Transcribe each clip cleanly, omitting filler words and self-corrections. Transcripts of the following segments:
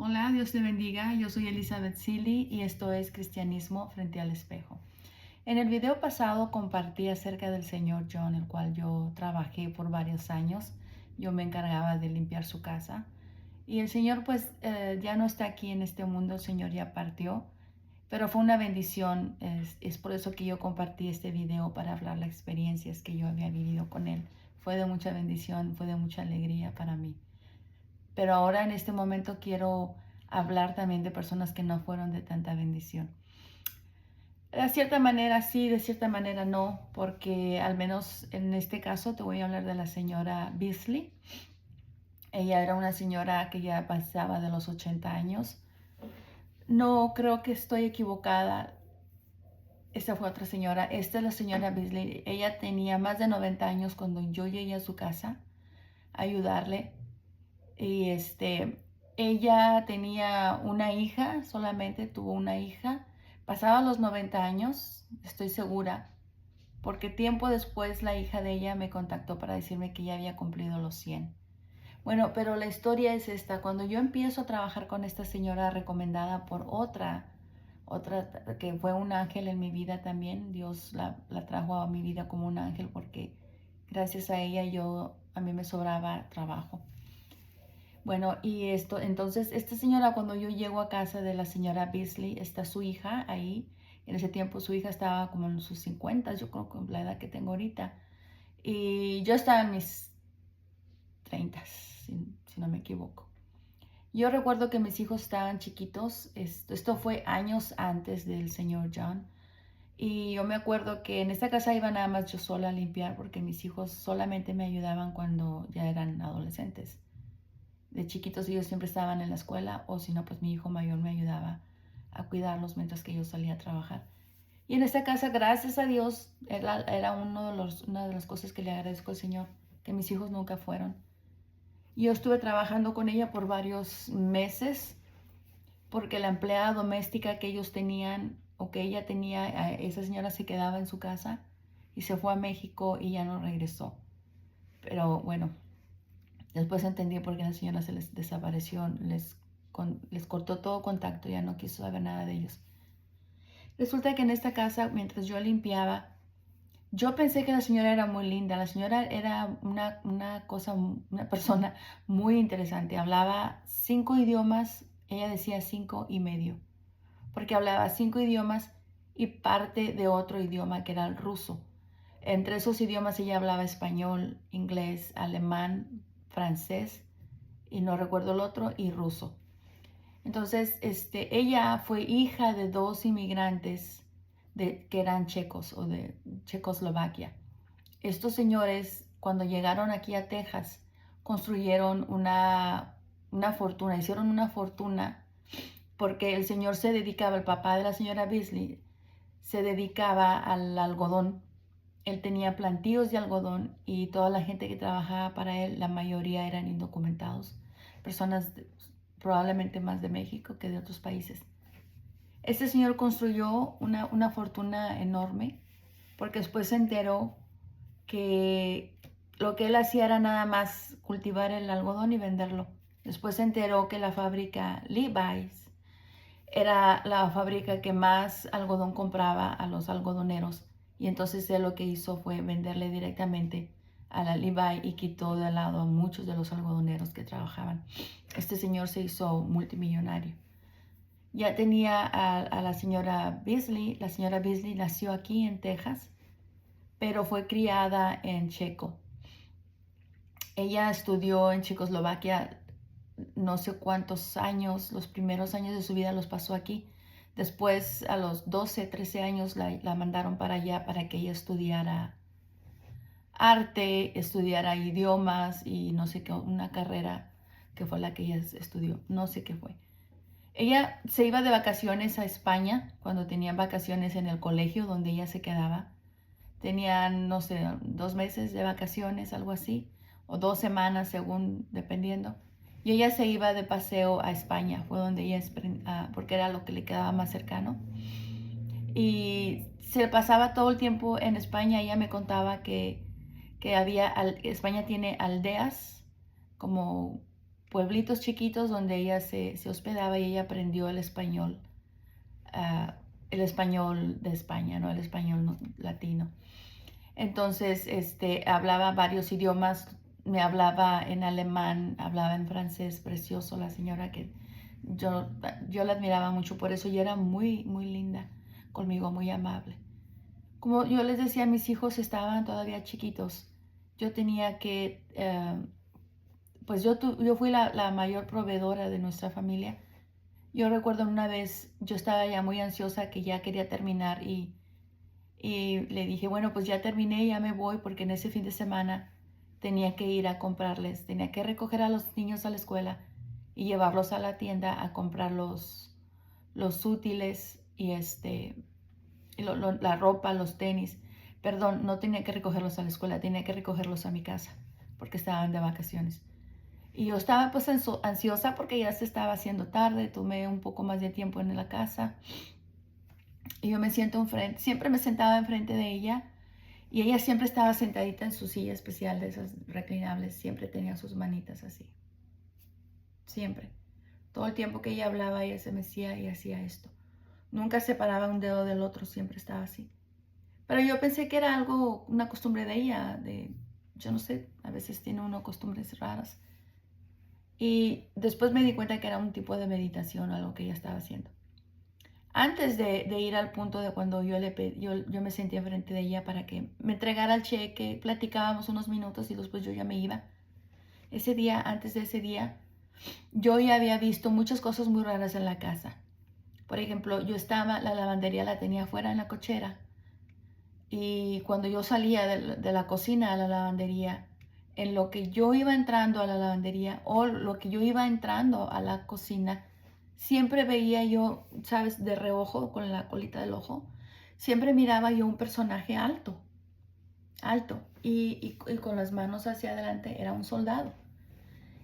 Hola, Dios te bendiga. Yo soy Elizabeth Silly y esto es Cristianismo frente al espejo. En el video pasado compartí acerca del señor John, el cual yo trabajé por varios años. Yo me encargaba de limpiar su casa. Y el señor pues ya no está aquí en este mundo, el señor ya partió. Pero fue una bendición. Es por eso que yo compartí este video para hablar las experiencias que yo había vivido con él. Fue de mucha bendición, fue de mucha alegría para mí. Pero ahora en este momento quiero hablar también de personas que no fueron de tanta bendición. De cierta manera sí, de cierta manera no, porque al menos en este caso te voy a hablar de la señora Beasley. Ella era una señora que ya pasaba de los 80 años. No creo que estoy equivocada. Esta fue otra señora. Esta es la señora Beasley. Ella tenía más de 90 años cuando yo llegué a su casa a ayudarle. Y ella tenía una hija, solamente tuvo una hija. Pasaba los 90 años, estoy segura, porque tiempo después la hija de ella me contactó para decirme que ya había cumplido los 100. Bueno, pero la historia es esta. Cuando yo empiezo a trabajar con esta señora recomendada por otra que fue un ángel en mi vida también, Dios la trajo a mi vida como un ángel porque gracias a ella a mí me sobraba trabajo. Bueno, entonces, esta señora, cuando yo llego a casa de la señora Beasley, está su hija ahí. En ese tiempo su hija estaba como en sus 50, yo creo que la edad que tengo ahorita. Y yo estaba en mis 30, si no me equivoco. Yo recuerdo que mis hijos estaban chiquitos. Esto fue años antes del señor John. Y yo me acuerdo que en esta casa iba nada más yo sola a limpiar porque mis hijos solamente me ayudaban cuando ya eran adolescentes. De chiquitos ellos siempre estaban en la escuela o si no, pues mi hijo mayor me ayudaba a cuidarlos mientras que yo salía a trabajar. Y en esta casa, gracias a Dios, era una de las cosas que le agradezco al Señor, que mis hijos nunca fueron. Yo estuve trabajando con ella por varios meses porque la empleada doméstica que ellos tenían o que ella tenía, esa señora se quedaba en su casa y se fue a México y ya no regresó. Pero bueno, después entendí por qué la señora se les desapareció, les cortó todo contacto, ya no quiso saber nada de ellos. Resulta que en esta casa, mientras yo limpiaba, yo pensé que la señora era muy linda. La señora era una persona muy interesante. Hablaba 5 idiomas, ella decía 5 y medio, porque hablaba 5 idiomas y parte de otro idioma que era el ruso. Entre esos idiomas ella hablaba español, inglés, alemán, francés y no recuerdo el otro, y ruso. Entonces, ella fue hija de 2 inmigrantes que eran checos o de Checoslovaquia. Estos señores, cuando llegaron aquí a Texas, construyeron una fortuna, hicieron una fortuna porque el señor se dedicaba, el papá de la señora Beasley, se dedicaba al algodón. Él tenía plantíos de algodón y toda la gente que trabajaba para él, la mayoría eran indocumentados, personas probablemente más de México que de otros países. Este señor construyó una fortuna enorme porque después se enteró que lo que él hacía era nada más cultivar el algodón y venderlo. Después se enteró que la fábrica Levi's era la fábrica que más algodón compraba a los algodoneros. Y entonces él lo que hizo fue venderle directamente a la Levi y quitó de lado a muchos de los algodoneros que trabajaban. Este señor se hizo multimillonario. Ya tenía a la señora Beasley. La señora Beasley nació aquí en Texas, pero fue criada en Checo. Ella estudió en Checoslovaquia no sé cuántos años, los primeros años de su vida los pasó aquí. Después, a los 12, 13 años, la mandaron para allá para que ella estudiara arte, estudiara idiomas y no sé qué, una carrera que fue la que ella estudió, no sé qué fue. Ella se iba de vacaciones a España cuando tenían vacaciones en el colegio donde ella se quedaba. Tenían, no sé, 2 meses de vacaciones, algo así, o 2 semanas, según, dependiendo. Y ella se iba de paseo a España, fue donde ella, porque era lo que le quedaba más cercano. Y se pasaba todo el tiempo en España. Ella me contaba que España tiene aldeas, como pueblitos chiquitos donde ella se hospedaba y ella aprendió el español de España, no el español latino. Entonces, hablaba varios idiomas, me hablaba en alemán, hablaba en francés, precioso la señora que yo, yo la admiraba mucho por eso y era muy, muy linda conmigo, muy amable. Como yo les decía, mis hijos estaban todavía chiquitos. Yo tenía que, pues yo fui la mayor proveedora de nuestra familia. Yo recuerdo una vez, yo estaba ya muy ansiosa que ya quería terminar y le dije, bueno, pues ya terminé, ya me voy porque en ese fin de semana tenía que ir a comprarles, tenía que recoger a los niños a la escuela y llevarlos a la tienda a comprar los útiles y la ropa, los tenis. Perdón, no tenía que recogerlos a la escuela, tenía que recogerlos a mi casa porque estaban de vacaciones. Y yo estaba pues ansiosa porque ya se estaba haciendo tarde, tomé un poco más de tiempo en la casa. Y yo me siento enfrente, siempre me sentaba enfrente de ella y ella siempre estaba sentadita en su silla especial de esas reclinables, siempre tenía sus manitas así, siempre. Todo el tiempo que ella hablaba, ella se mecía y hacía esto. Nunca separaba un dedo del otro, siempre estaba así. Pero yo pensé que era algo, una costumbre de ella, yo no sé, a veces tiene uno costumbres raras. Y después me di cuenta que era un tipo de meditación o algo que ella estaba haciendo. Antes de ir al punto de cuando yo me sentía enfrente de ella para que me entregara el cheque, platicábamos unos minutos y después yo ya me iba. Ese día, antes de ese día, yo ya había visto muchas cosas muy raras en la casa. Por ejemplo, la lavandería la tenía afuera en la cochera y cuando yo salía de la cocina a la lavandería, en lo que yo iba entrando a la lavandería o lo que yo iba entrando a la cocina, siempre veía yo, ¿sabes? De reojo, con la colita del ojo, siempre miraba yo un personaje alto, alto, y con las manos hacia adelante era un soldado.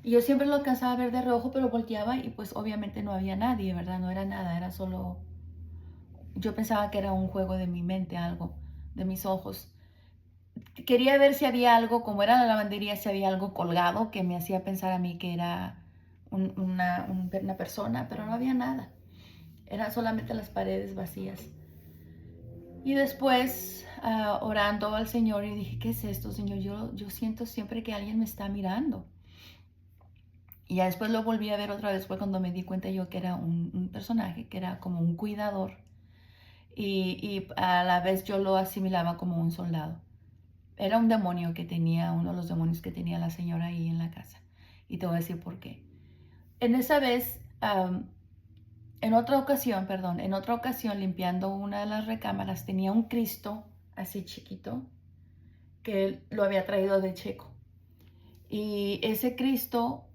Y yo siempre lo alcanzaba a ver de reojo, pero volteaba y pues obviamente no había nadie, ¿verdad? No era nada, era solo... Yo pensaba que era un juego de mi mente, algo, de mis ojos. Quería ver si había algo, como era la lavandería, si había algo colgado que me hacía pensar a mí que era una persona, pero no había nada. Eran solamente las paredes vacías. Y después, orando al Señor, y dije, ¿qué es esto, Señor? Yo siento siempre que alguien me está mirando. Y ya después lo volví a ver otra vez, fue cuando me di cuenta yo que era un personaje, que era como un cuidador. Y a la vez yo lo asimilaba como un soldado. Era un demonio que tenía, uno de los demonios que tenía la señora ahí en la casa. Y te voy a decir por qué. En esa vez, en otra ocasión, limpiando una de las recámaras, tenía un Cristo así chiquito que él lo había traído de Checo. Y ese Cristo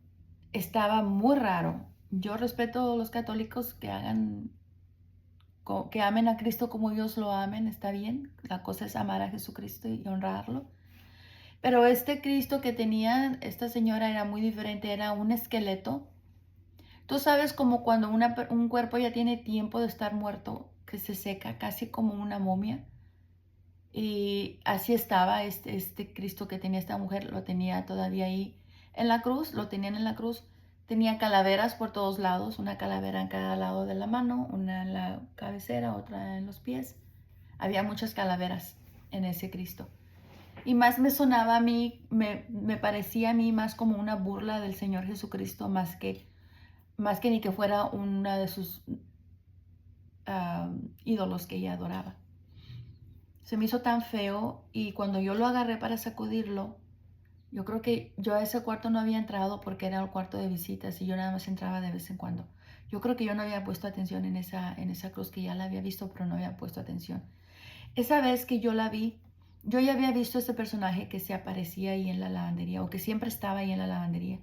estaba muy raro. Yo respeto a los católicos que amen a Cristo como ellos lo amen, está bien. La cosa es amar a Jesucristo y honrarlo. Pero este Cristo que tenía esta señora era muy diferente, era un esqueleto. Tú sabes como cuando un cuerpo ya tiene tiempo de estar muerto, que se seca, casi como una momia. Y así estaba este Cristo que tenía esta mujer, lo tenía todavía ahí en la cruz, lo tenían en la cruz. Tenía calaveras por todos lados, una calavera en cada lado de la mano, una en la cabecera, otra en los pies. Había muchas calaveras en ese Cristo. Y más me sonaba a mí, me parecía a mí más como una burla del Señor Jesucristo, más que ni que fuera una de sus ídolos que ella adoraba. Se me hizo tan feo y cuando yo lo agarré para sacudirlo, yo creo que yo a ese cuarto no había entrado porque era el cuarto de visitas y yo nada más entraba de vez en cuando. Yo creo que yo no había puesto atención en esa cruz, que ya la había visto, pero no había puesto atención. Esa vez que yo la vi, yo ya había visto ese personaje que se aparecía ahí en la lavandería o que siempre estaba ahí en la lavandería.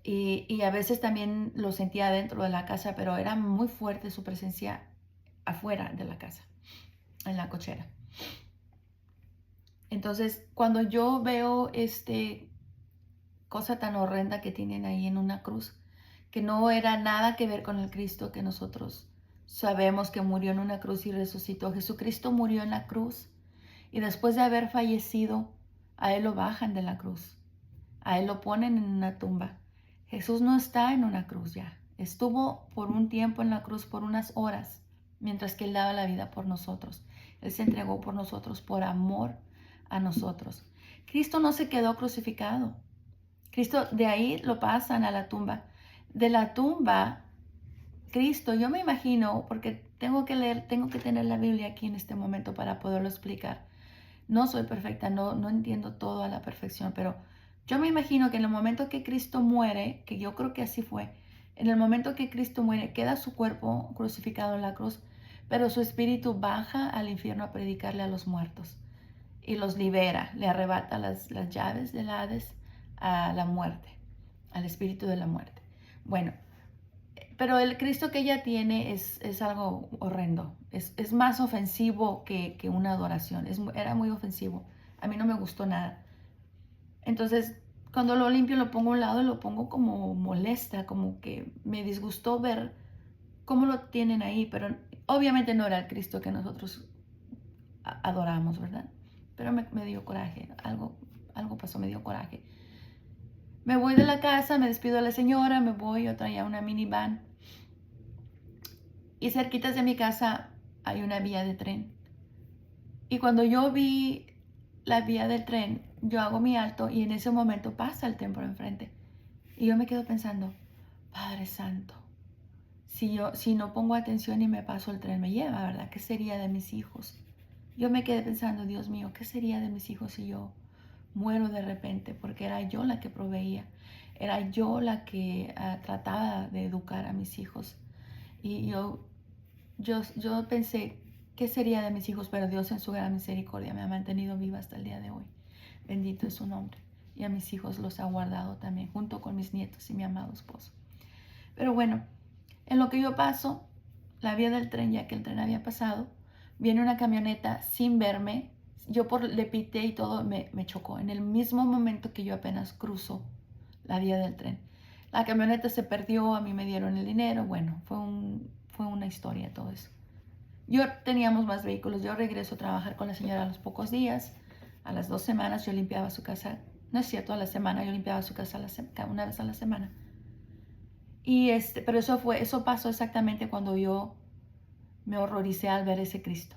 Y a veces también lo sentía dentro de la casa, pero era muy fuerte su presencia afuera de la casa, en la cochera. Entonces, cuando yo veo cosa tan horrenda que tienen ahí en una cruz, que no era nada que ver con el Cristo que nosotros sabemos que murió en una cruz y resucitó. Jesucristo murió en la cruz y después de haber fallecido, a él lo bajan de la cruz, a él lo ponen en una tumba. Jesús no está en una cruz ya. Estuvo por un tiempo en la cruz, por unas horas, mientras que Él daba la vida por nosotros. Él se entregó por nosotros, por amor a nosotros. Cristo no se quedó crucificado. Cristo, de ahí lo pasan a la tumba. De la tumba, Cristo, yo me imagino, porque tengo que tener la Biblia aquí en este momento para poderlo explicar. No soy perfecta, no entiendo todo a la perfección, pero yo me imagino que en el momento que Cristo muere, que yo creo que así fue, en el momento que Cristo muere, queda su cuerpo crucificado en la cruz, pero su espíritu baja al infierno a predicarle a los muertos y los libera, le arrebata las llaves del Hades a la muerte, al espíritu de la muerte. Bueno, pero el Cristo que ella tiene es algo horrendo. Es más ofensivo que una adoración. Era muy ofensivo. A mí no me gustó nada. Entonces, cuando lo limpio, lo pongo a un lado y lo pongo como molesta, como que me disgustó ver cómo lo tienen ahí. Pero obviamente no era el Cristo que nosotros adoramos, ¿verdad? Pero me dio coraje. Algo pasó, me dio coraje. Me voy de la casa, me despido de la señora, me voy, yo traía una minivan. Y cerquitas de mi casa hay una vía de tren. Y cuando yo vi la vía del tren, yo hago mi alto y en ese momento pasa el tren por enfrente. Y yo me quedo pensando, Padre Santo, si no pongo atención y me paso el tren, me lleva, ¿verdad? ¿Qué sería de mis hijos? Yo me quedé pensando, Dios mío, ¿qué sería de mis hijos si yo muero de repente? Porque era yo la que proveía, era yo la que trataba de educar a mis hijos. Y yo pensé, ¿qué sería de mis hijos? Pero Dios en su gran misericordia me ha mantenido viva hasta el día de hoy. Bendito es su nombre. Y a mis hijos los ha guardado también, junto con mis nietos y mi amado esposo. Pero bueno, en lo que yo paso, la vía del tren, ya que el tren había pasado, viene una camioneta sin verme. Yo le pité y todo, me chocó. En el mismo momento que yo apenas cruzo la vía del tren. La camioneta se perdió, a mí me dieron el dinero. Bueno, fue una historia todo eso. Yo teníamos más vehículos. Yo regreso a trabajar con la señora a los pocos días. A las 2 semanas yo limpiaba su casa. No es cierto, a la semana yo limpiaba su casa una vez a la semana. Pero eso pasó exactamente cuando yo me horroricé al ver ese Cristo.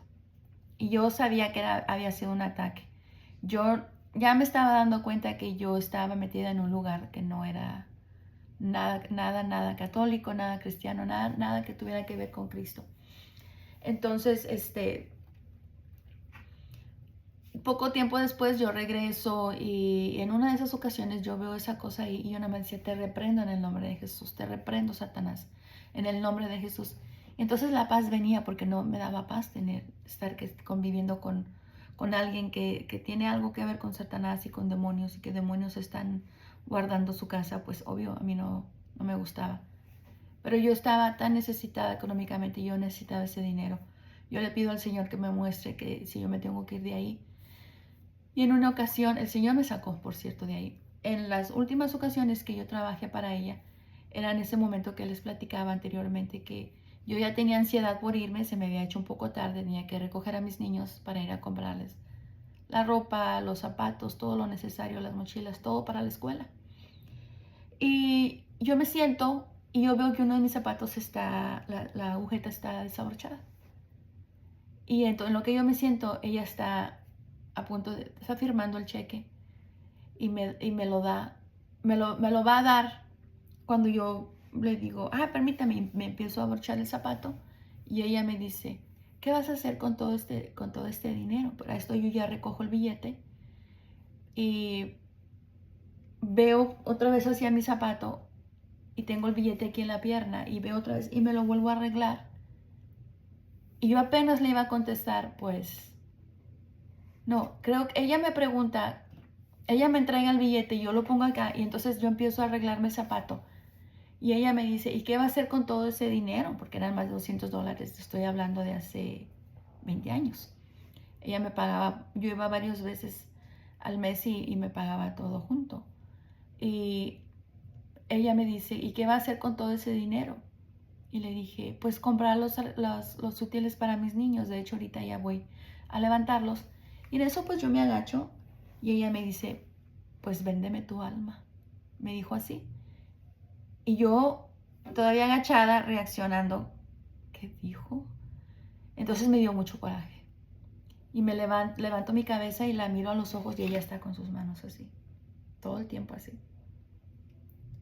Y yo sabía que había sido un ataque. Yo ya me estaba dando cuenta que yo estaba metida en un lugar que no era nada católico, nada cristiano, nada que tuviera que ver con Cristo. Entonces, poco tiempo después yo regreso y en una de esas ocasiones yo veo esa cosa y yo nada más decía, te reprendo en el nombre de Jesús, te reprendo, Satanás, en el nombre de Jesús. Entonces la paz venía porque no me daba paz estar conviviendo con alguien que tiene algo que ver con Satanás y con demonios y que demonios están guardando su casa. Pues obvio, a mí no me gustaba. Pero yo estaba tan necesitada económicamente y yo necesitaba ese dinero. Yo le pido al Señor que me muestre que si yo me tengo que ir de ahí. Y en una ocasión, el Señor me sacó, por cierto, de ahí. En las últimas ocasiones que yo trabajé para ella, era en ese momento que les platicaba anteriormente que yo ya tenía ansiedad por irme, se me había hecho un poco tarde, tenía que recoger a mis niños para ir a comprarles la ropa, los zapatos, todo lo necesario, las mochilas, todo para la escuela. Y yo me siento y yo veo que uno de mis zapatos la agujeta está desabrochada. Y entonces en lo que yo me siento, ella está está firmando el cheque y me lo da, me lo va a dar cuando yo le digo, permítame, me empiezo a abrochar el zapato y ella me dice, ¿qué vas a hacer con todo este dinero? Para esto yo ya recojo el billete y veo otra vez hacia mi zapato y tengo el billete aquí en la pierna y veo otra vez y me lo vuelvo a arreglar. Y yo apenas le iba a contestar, pues, no, creo que ella me pregunta, ella me entrega el billete y yo lo pongo acá y entonces yo empiezo a arreglarme el zapato. Y ella me dice, ¿y qué va a hacer con todo ese dinero? Porque eran más de $200, estoy hablando de hace 20 años. Ella me pagaba, yo iba varias veces al mes y me pagaba todo junto. Y ella me dice, ¿y qué va a hacer con todo ese dinero? Y le dije, pues comprar los útiles para mis niños. De hecho, ahorita ya voy a levantarlos. Y en eso pues yo me agacho y ella me dice, pues véndeme tu alma. Me dijo así. Y yo, todavía agachada, reaccionando, ¿qué dijo? Entonces me dio mucho coraje. Y me levanto mi cabeza y la miro a los ojos y ella está con sus manos así, todo el tiempo así,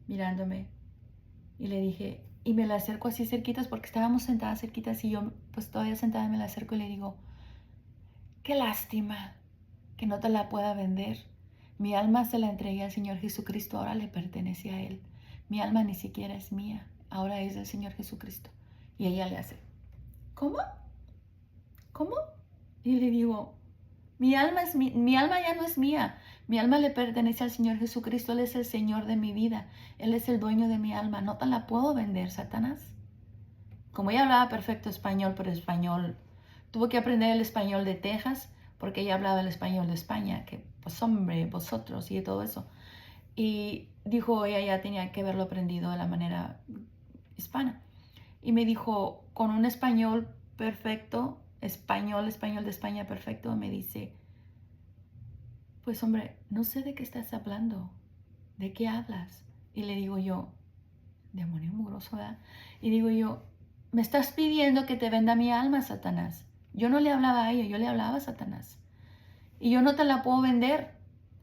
mirándome. Y le dije, y me la acerco así cerquitas porque estábamos sentadas cerquitas y yo pues todavía sentada me la acerco y le digo, qué lástima que no te la pueda vender. Mi alma se la entregué al Señor Jesucristo, ahora le pertenece a Él. Mi alma ni siquiera es mía, ahora es del Señor Jesucristo. Y ella le hace, ¿cómo? ¿Cómo? Y le digo, mi alma ya no es mía. Mi alma le pertenece al Señor Jesucristo. Él es el Señor de mi vida. Él es el dueño de mi alma. No te la puedo vender, Satanás. Como ella hablaba perfecto español, pero español, tuvo que aprender el español de Texas porque ella hablaba el español de España, que pues hombre, vosotros y todo eso. Y dijo, ella ya tenía que haberlo aprendido de la manera hispana. Y me dijo, con un español perfecto, español de España perfecto, me dice, pues hombre, no sé de qué estás hablando, ¿de qué hablas? Y le digo yo, demonio mugroso, ¿verdad? Y digo yo, me estás pidiendo que te venda mi alma, Satanás. Yo no le hablaba a ella, yo le hablaba a Satanás. Y yo no te la puedo vender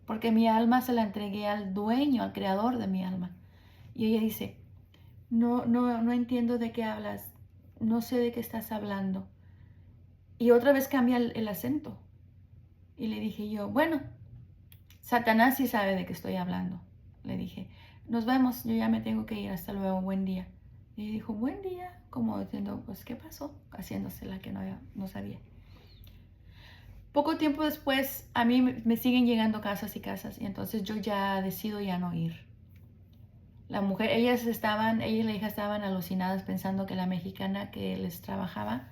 porque mi alma se la entregué al dueño, al creador de mi alma. Y ella dice, no entiendo de qué hablas, no sé de qué estás hablando. Y otra vez cambia el acento. Y le dije yo, bueno, Satanás sí sabe de qué estoy hablando. Le dije, nos vemos, yo ya me tengo que ir, hasta luego, buen día. Y dijo, buen día, como diciendo, pues, ¿qué pasó? Haciéndose la que no sabía. Poco tiempo después, a mí me siguen llegando casas y casas, y entonces yo ya decido ya no ir. La mujer, ella y la hija estaban alucinadas pensando que la mexicana que les trabajaba,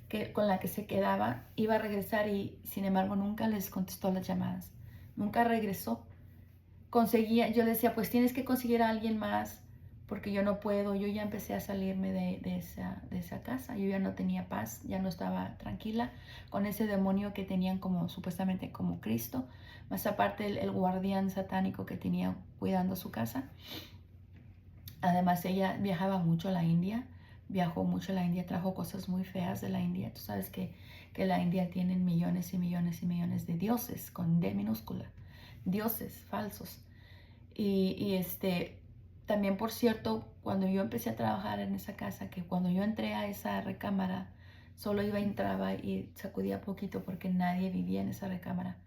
que con la que se quedaba, iba a regresar y sin embargo nunca les contestó las llamadas. Nunca regresó. Yo le decía, pues tienes que conseguir a alguien más porque yo no puedo. Yo ya empecé a salirme de esa casa. Yo ya no tenía paz, ya no estaba tranquila con ese demonio que tenían como supuestamente como Cristo, más aparte el guardián satánico que tenía cuidando su casa. Además, ella viajaba mucho a la India, viajó mucho a la India, trajo cosas muy feas de la India. Tú sabes que la India tiene millones y millones y millones de dioses, con D minúscula, dioses falsos. También, por cierto, cuando yo empecé a trabajar en esa casa, que cuando yo entré a esa recámara, solo entraba y sacudía poquito porque nadie vivía en esa recámara.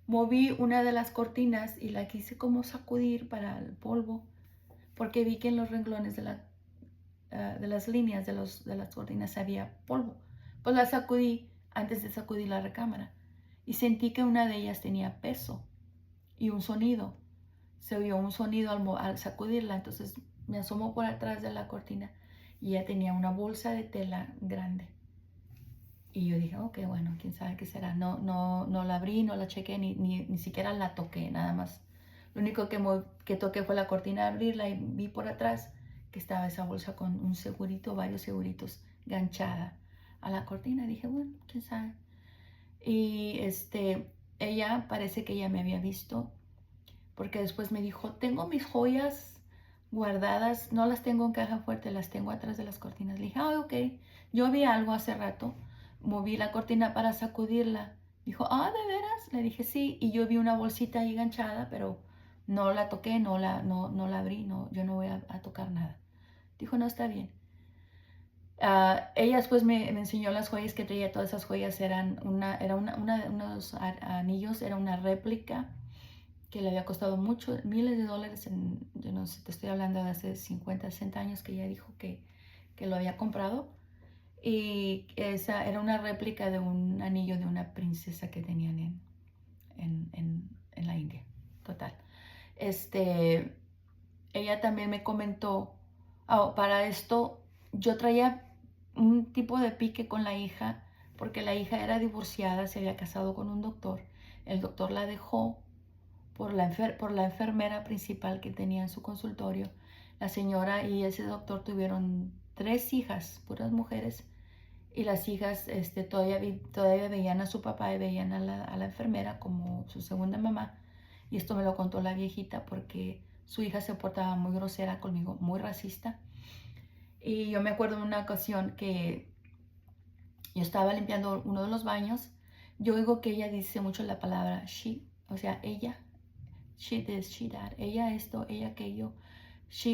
Moví una de las cortinas y la quise como sacudir para el polvo, porque vi que en los renglones de las líneas de las cortinas había polvo. Pues la sacudí antes de sacudir la recámara y sentí que una de ellas tenía peso y un sonido. Se oyó un sonido al sacudirla, entonces me asomó por atrás de la cortina y ella tenía una bolsa de tela grande. Y yo dije, ok, bueno, quién sabe qué será. No la abrí, no la chequé, ni siquiera la toqué, nada más. Lo único que toqué fue la cortina, abrirla y vi por atrás que estaba esa bolsa con un segurito, varios seguritos, ganchada a la cortina. Dije, bueno, quién sabe. Y ella parece que ella me había visto porque después me dijo, tengo mis joyas guardadas, no las tengo en caja fuerte, las tengo atrás de las cortinas. Le dije, ok, yo vi algo hace rato, moví la cortina para sacudirla. Dijo, ¿de veras? Le dije, sí, y yo vi una bolsita ahí enganchada, pero no la toqué, no la abrí, yo no voy a tocar nada. Dijo, no, está bien. Ella después me enseñó las joyas que traía, todas esas joyas eran unos anillos, era una réplica que le había costado miles de dólares, yo no sé, te estoy hablando de hace 50, 60 años que ella dijo que lo había comprado. Y esa era una réplica de un anillo de una princesa que tenían en la India. Total. Ella también me comentó, para esto yo traía un tipo de pique con la hija, porque la hija era divorciada, se había casado con un doctor. El doctor la dejó por la enfermera principal que tenía en su consultorio. La señora y ese doctor tuvieron 3 hijas, puras mujeres, y las hijas todavía veían a su papá y veían a la enfermera como su segunda mamá. Y esto me lo contó la viejita porque Su hija se portaba muy grosera conmigo, muy racista. Y yo me acuerdo de una ocasión que yo estaba limpiando uno de los baños. Yo oigo que ella dice mucho la palabra she, o sea, ella. She this, she that. Ella esto, ella aquello.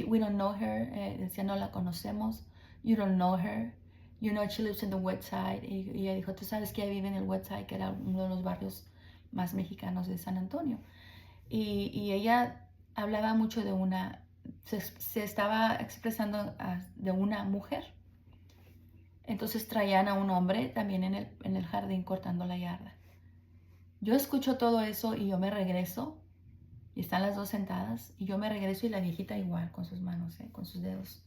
We don't know her. Decía, no la conocemos. You don't know her. You know, she lives in the West Side. Y ella dijo, tú sabes que ella vive en el West Side, que era uno de los barrios más mexicanos de San Antonio. Y ella hablaba mucho de se estaba expresando de una mujer. Entonces traían a un hombre también en el jardín cortando la yarda. Yo escucho todo eso y yo me regreso. Y están las dos sentadas. Y yo me regreso y la viejita igual, con sus manos, con sus dedos,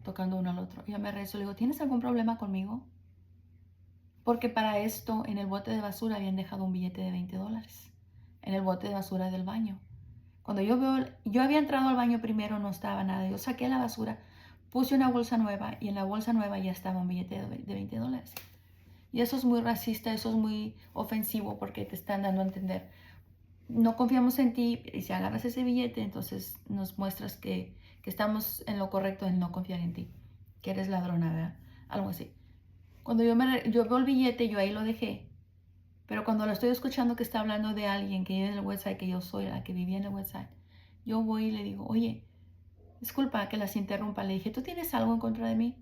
tocando uno al otro. Y yo me regreso y le digo, ¿tienes algún problema conmigo? Porque para esto, en el bote de basura habían dejado un billete de $20. En el bote de basura del baño. Cuando yo había entrado al baño primero, no estaba nada. Yo saqué la basura, puse una bolsa nueva y en la bolsa nueva ya estaba un billete de $20. Y eso es muy racista, eso es muy ofensivo porque te están dando a entender, no confiamos en ti, y si agarras ese billete, entonces nos muestras que estamos en lo correcto en no confiar en ti, que eres ladrona, ¿verdad? Algo así. Cuando yo veo el billete, yo ahí lo dejé. Pero cuando lo estoy escuchando que está hablando de alguien que vive en el website, que yo soy la que vivía en el website, yo voy y le digo, oye, disculpa que las interrumpa. Le dije, ¿tú tienes algo en contra de mí?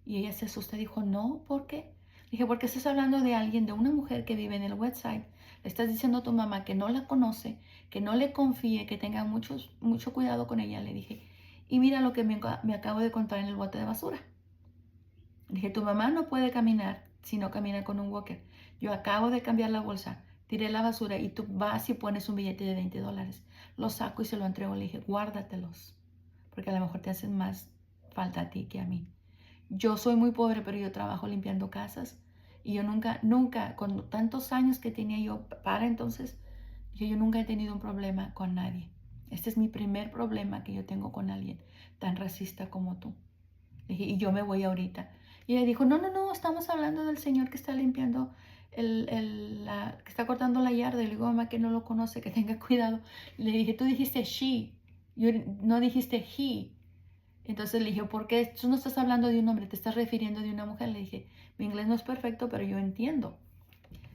Y ella se asusta y dijo, no, ¿por qué? Le dije, porque estás hablando de alguien, de una mujer que vive en el website. Le estás diciendo a tu mamá que no la conoce, que no le confíe, que tenga mucho cuidado con ella. Le dije, y mira lo que me acabo de contar en el bote de basura. Le dije, tu mamá no puede caminar si no camina con un walker. Yo acabo de cambiar la bolsa, tiré la basura y tú vas y pones un billete de $20. Lo saco y se lo entrego. Le dije, guárdatelos, porque a lo mejor te hacen más falta a ti que a mí. Yo soy muy pobre, pero yo trabajo limpiando casas. Y yo nunca, con tantos años que tenía yo para entonces, yo nunca he tenido un problema con nadie. Este es mi primer problema que yo tengo con alguien tan racista como tú. Dije, y yo me voy ahorita. Y ella dijo, no, no, no, estamos hablando del señor que está limpiando, que está cortando la yarda. Y le digo, mamá, que no lo conoce, que tenga cuidado. Le dije, tú dijiste she, no dijiste he. Entonces le dije, ¿por qué tú no estás hablando de un hombre, te estás refiriendo de una mujer? Le dije, mi inglés no es perfecto, pero yo entiendo.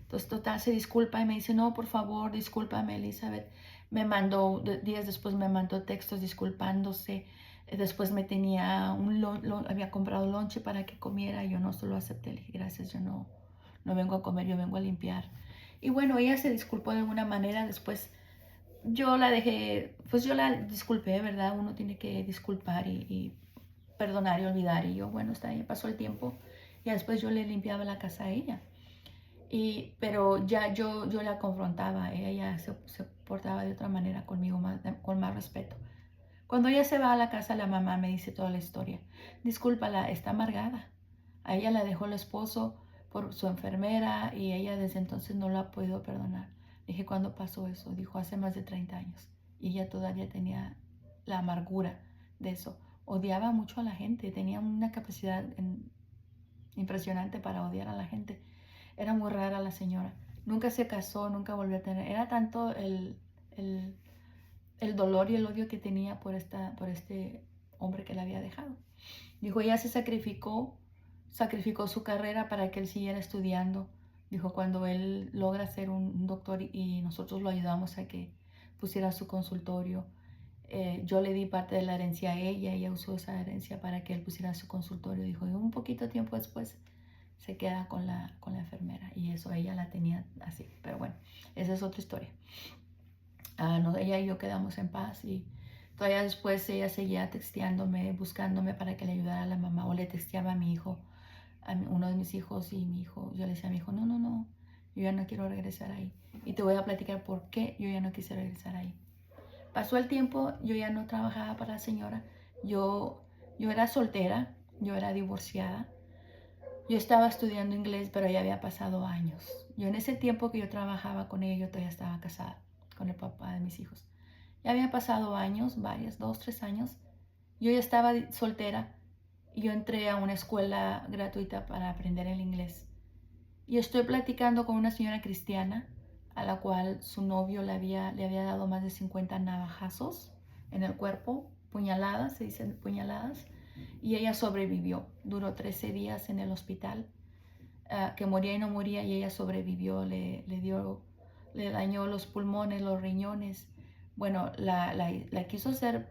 Entonces, total, se disculpa y me dice, no, por favor, discúlpame, Elizabeth. Me mandó, días después me mandó textos disculpándose. Después me tenía había comprado lonche para que comiera. Yo no se lo acepté. Le dije, gracias, yo no vengo a comer, yo vengo a limpiar. Y bueno, ella se disculpó de alguna manera. Después yo la dejé, pues yo la disculpé, ¿verdad? Uno tiene que disculpar y perdonar y olvidar. Y yo, bueno, está bien, pasó el tiempo. Y después yo le limpiaba la casa a ella. Pero ya yo la confrontaba, ella ya se portaba de otra manera conmigo, con más respeto. Cuando ella se va a la casa, la mamá me dice toda la historia. Discúlpala, está amargada. A ella la dejó el esposo por su enfermera y ella desde entonces no la ha podido perdonar. Dije, ¿cuándo pasó eso? Dijo, hace más de 30 años. Y ella todavía tenía la amargura de eso. Odiaba mucho a la gente, tenía una capacidad impresionante para odiar a la gente. Era muy rara la señora. Nunca se casó, nunca volvió a tener. Era tanto el dolor y el odio que tenía por este hombre que la había dejado. Dijo, ella se sacrificó su carrera para que él siguiera estudiando. Dijo, cuando él logra ser un doctor y nosotros lo ayudamos a que pusiera su consultorio, yo le di parte de la herencia a ella usó esa herencia para que él pusiera su consultorio. Dijo, y un poquito tiempo después se queda con la enfermera y eso ella la tenía así. Pero bueno, esa es otra historia. No, ella y yo quedamos en paz y todavía después ella seguía texteándome, buscándome para que le ayudara a la mamá, o le texteaba a mi hijo, uno de mis hijos, y mi hijo, yo le decía a mi hijo, no, no, no, yo ya no quiero regresar ahí. Y te voy a platicar por qué yo ya no quise regresar ahí. Pasó el tiempo, yo ya no trabajaba para la señora, yo era soltera, yo era divorciada. Yo estaba estudiando inglés, pero ya había pasado años. Yo en ese tiempo que yo trabajaba con ella, yo todavía estaba casada con el papá de mis hijos. Ya había pasado años, 2, 3 años. Yo ya estaba soltera y yo entré a una escuela gratuita para aprender el inglés. Y estoy platicando con una señora cristiana a la cual su novio le había dado más de 50 navajazos en el cuerpo, puñaladas, se dicen puñaladas, y ella sobrevivió. Duró 13 días en el hospital, que moría y no moría, y ella sobrevivió. Le dañó los pulmones, los riñones. Bueno, la quiso hacer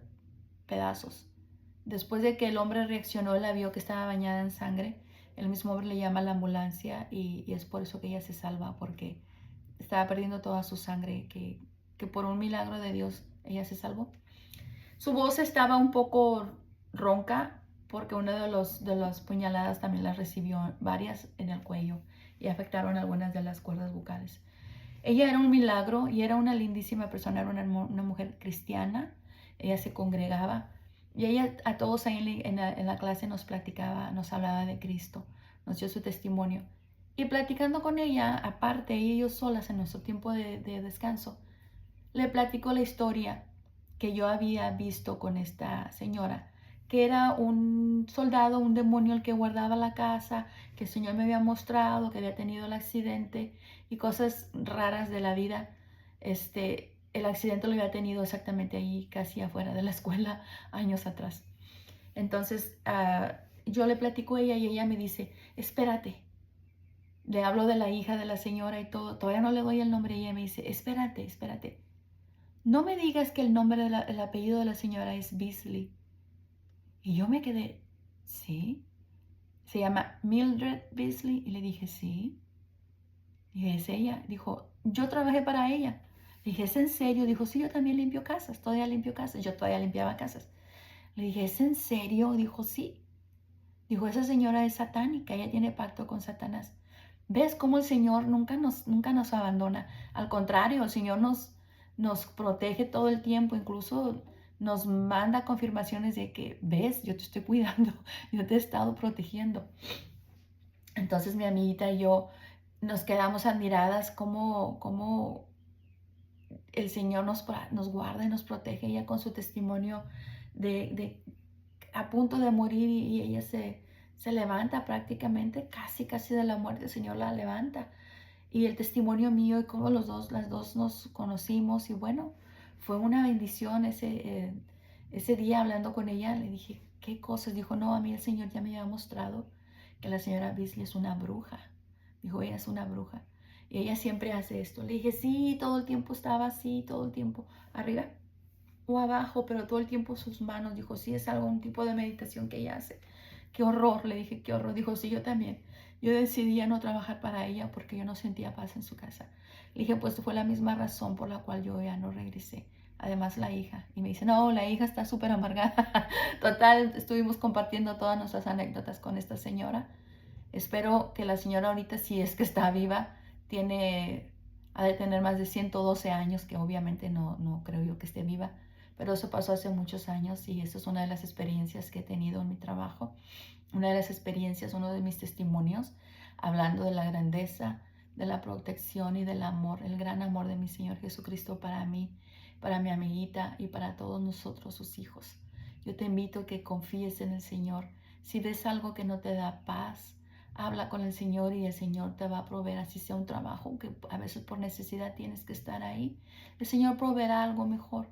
pedazos. Después de que el hombre reaccionó, la vio que estaba bañada en sangre. El mismo hombre le llama a la ambulancia y es por eso que ella se salva, porque estaba perdiendo toda su sangre, que por un milagro de Dios ella se salvó. Su voz estaba un poco ronca porque una de las puñaladas también las recibió varias en el cuello y afectaron algunas de las cuerdas vocales. Ella era un milagro y era una lindísima persona, era una mujer cristiana. Ella se congregaba y ella a todos ahí en la clase nos platicaba, nos hablaba de Cristo, nos dio su testimonio. Y platicando con ella, aparte, ella y yo solas en nuestro tiempo de descanso, le platicó la historia que yo había visto con esta señora, que era un soldado, un demonio el que guardaba la casa, que el Señor me había mostrado, que había tenido el accidente y cosas raras de la vida. El accidente lo había tenido exactamente ahí, casi afuera de la escuela, años atrás. Entonces, yo le platico a ella y ella me dice, espérate. Le hablo de la hija de la señora y todo, todavía no le doy el nombre y ella me dice, espérate, espérate. No me digas que el nombre, el apellido de la señora es Beasley. Y yo me quedé, ¿sí? Se llama Mildred Beasley. Y le dije, sí. Dije, es ella. Dijo, yo trabajé para ella. Le dije, ¿es en serio? Dijo, sí, yo también limpio casas, todavía limpio casas. Yo todavía limpiaba casas. Le dije, ¿es en serio? Dijo, sí. Dijo, esa señora es satánica, ella tiene pacto con Satanás. ¿Ves cómo el Señor nunca nos abandona? Al contrario, el Señor nos protege todo el tiempo, incluso nos manda confirmaciones de que, ves, yo te estoy cuidando, yo te he estado protegiendo. Entonces mi amiguita y yo nos quedamos admiradas cómo el Señor nos guarda y nos protege. Ella con su testimonio de a punto de morir y ella se levanta prácticamente, casi de la muerte, el Señor la levanta. Y el testimonio mío y cómo las dos nos conocimos y bueno, fue una bendición ese día hablando con ella. Le dije, ¿qué cosas? Dijo, no, a mí el Señor ya me había mostrado que la señora Beasley es una bruja. Dijo, ella es una bruja. Y ella siempre hace esto. Le dije, sí, todo el tiempo estaba así, todo el tiempo arriba o abajo, pero todo el tiempo sus manos. Dijo, sí, es algún tipo de meditación que ella hace. Qué horror, le dije, qué horror. Dijo, sí, yo también. Yo decidí ya no trabajar para ella porque yo no sentía paz en su casa. Le dije, pues fue la misma razón por la cual yo ya no regresé. Además la hija. Y me dice, no, la hija está súper amargada. Total, estuvimos compartiendo todas nuestras anécdotas con esta señora. Espero que la señora ahorita, si es que está viva, ha de tener más de 112 años, que obviamente no creo yo que esté viva, pero eso pasó hace muchos años y eso es una de las experiencias que he tenido en mi trabajo, una de las experiencias, uno de mis testimonios, hablando de la grandeza, de la protección y del amor, el gran amor de mi Señor Jesucristo para mí, para mi amiguita y para todos nosotros, sus hijos. Yo te invito a que confíes en el Señor. Si ves algo que no te da paz, habla con el Señor y el Señor te va a proveer, así sea un trabajo que a veces por necesidad tienes que estar ahí. El Señor proveerá algo mejor.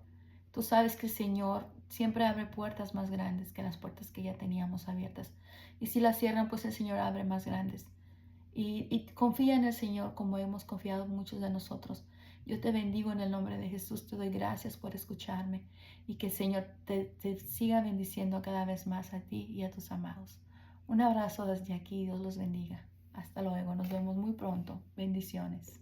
Tú sabes que el Señor siempre abre puertas más grandes que las puertas que ya teníamos abiertas. Y si las cierran, pues el Señor abre más grandes. Y confía en el Señor como hemos confiado muchos de nosotros. Yo te bendigo en el nombre de Jesús. Te doy gracias por escucharme y que el Señor te siga bendiciendo cada vez más a ti y a tus amados. Un abrazo desde aquí. Dios los bendiga. Hasta luego. Nos vemos muy pronto. Bendiciones.